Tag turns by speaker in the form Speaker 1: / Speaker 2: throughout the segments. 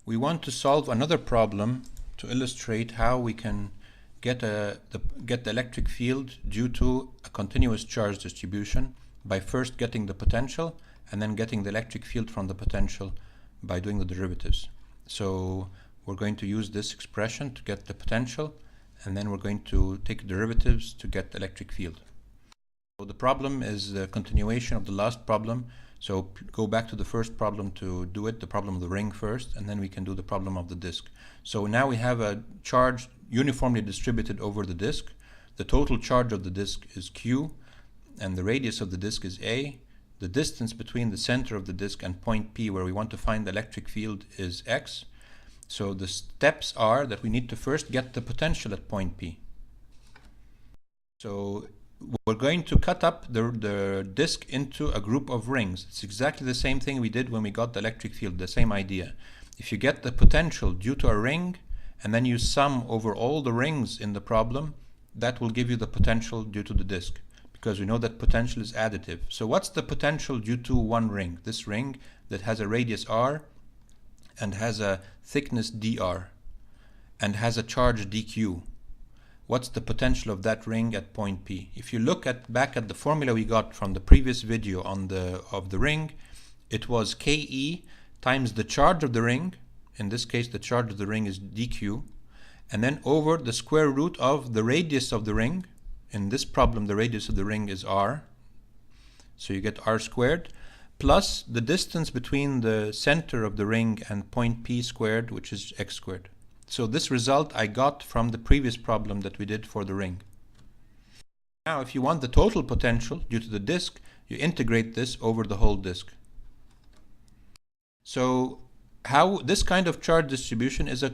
Speaker 1: We want to solve another problem to illustrate how we can get the electric field due to a continuous charge distribution by first getting the potential and then getting the electric field from the potential by doing the derivatives. So we're going to use this expression to get the potential, and then we're going to take derivatives to get the electric field. So the problem is the continuation of the last problem. So go back to the first problem to do it, the problem of the ring first, and then we can do the problem of the disk. So now we have a charge uniformly distributed over the disk. The total charge of the disk is Q, and the radius of the disk is A. The distance between the center of the disk and point P, where we want to find the electric field, is X. So the steps are that we need to first get the potential at point P. So we're going to cut up the disk into a group of rings. It's exactly the same thing we did when we got the electric field, the same idea. If you get the potential due to a ring and then you sum over all the rings in the problem, that will give you the potential due to the disk, because we know that potential is additive. So what's the potential due to one ring? This ring that has a radius r and has a thickness dr and has a charge dq. What's the potential of that ring at point P? If you look back at the formula we got from the previous video of the ring, it was Ke times the charge of the ring. In this case, the charge of the ring is dq, and then over the square root of the radius of the ring. In this problem, the radius of the ring is r, so you get r squared, plus the distance between the center of the ring and point P squared, which is x squared. So this result I got from the previous problem that we did for the ring. Now if you want the total potential due to the disk, you integrate this over the whole disk. So how this kind of charge distribution is a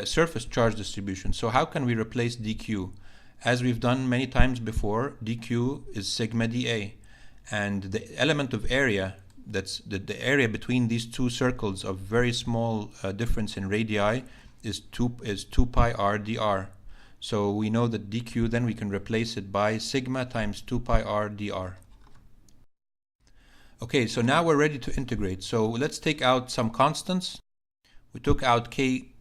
Speaker 1: surface charge distribution. So how can we replace dq? As we've done many times before, dq is sigma dA, and the element of area, that's the area between these two circles of very small difference in radii, is 2 pi r dr. So we know that dq, then we can replace it by sigma times 2 pi r dr. Okay, so now we're ready to integrate. So let's take out some constants. We took out Ke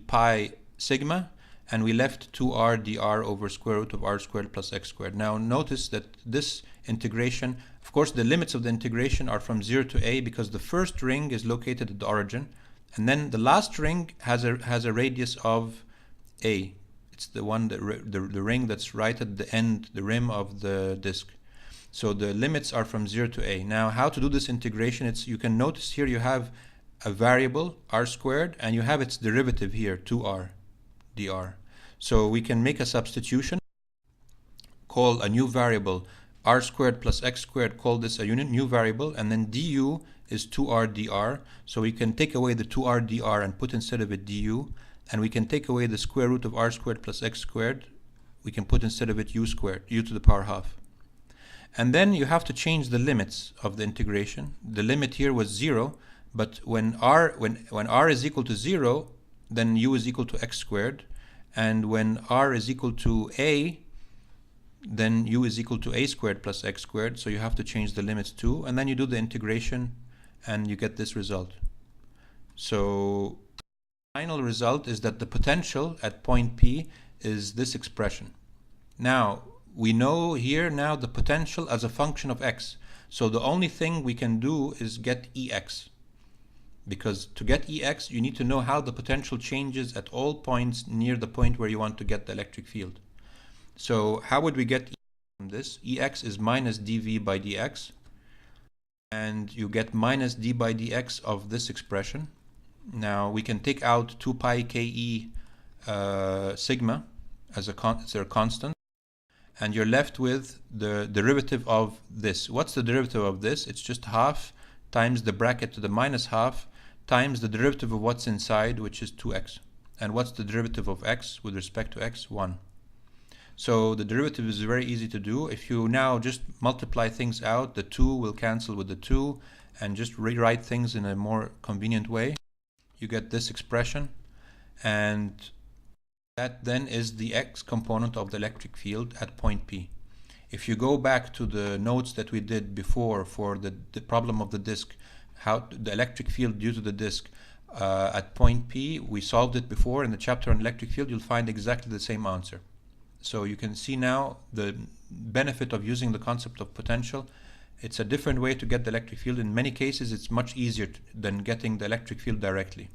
Speaker 1: pi sigma, and we left 2r dr over square root of r squared plus x squared. Now notice that this integration, of course the limits of the integration are from 0 to a, because the first ring is located at the origin, and then the last ring has a radius of a. It's the one that the ring that's right at the end, the rim of the disk. So the limits are from 0 to a. Now how to do this integration? You can notice here you have a variable r squared, and you have its derivative here, 2r dr. So we can make a substitution, call a new variable r squared plus x squared, call this a new variable, and then du is 2r dr. So we can take away the 2r dr and put instead of it du, and we can take away the square root of r squared plus x squared. We can put instead of it u squared, u to the power half. And then you have to change the limits of the integration. The limit here was 0, but when r is equal to 0, then u is equal to x squared, and when r is equal to a, then u is equal to a squared plus x squared. So you have to change the limits too, and then you do the integration and you get this result. So the final result is that the potential at point P is this expression. Now we know here now the potential as a function of x, so the only thing we can do is get Ex, because to get Ex you need to know how the potential changes at all points near the point where you want to get the electric field. So how would we get Ex from this? Ex is minus dV by dx, and you get minus d by dx of this expression. Now we can take out 2 pi Ke sigma as a constant, and you're left with the derivative of this. What's the derivative of this? It's just half times the bracket to the minus half times the derivative of what's inside, which is 2x. And what's the derivative of x with respect to x? 1. So the derivative is very easy to do. If you now just multiply things out, the 2 will cancel with the 2, and just rewrite things in a more convenient way, you get this expression, and that then is the x component of the electric field at point P. If you go back to the notes that we did before for the problem of the disk, how the electric field due to the disk, at point P. We solved it before in the chapter on electric field. You'll find exactly the same answer. So you can see now the benefit of using the concept of potential. It's a different way to get the electric field. In many cases, it's much easier than getting the electric field directly.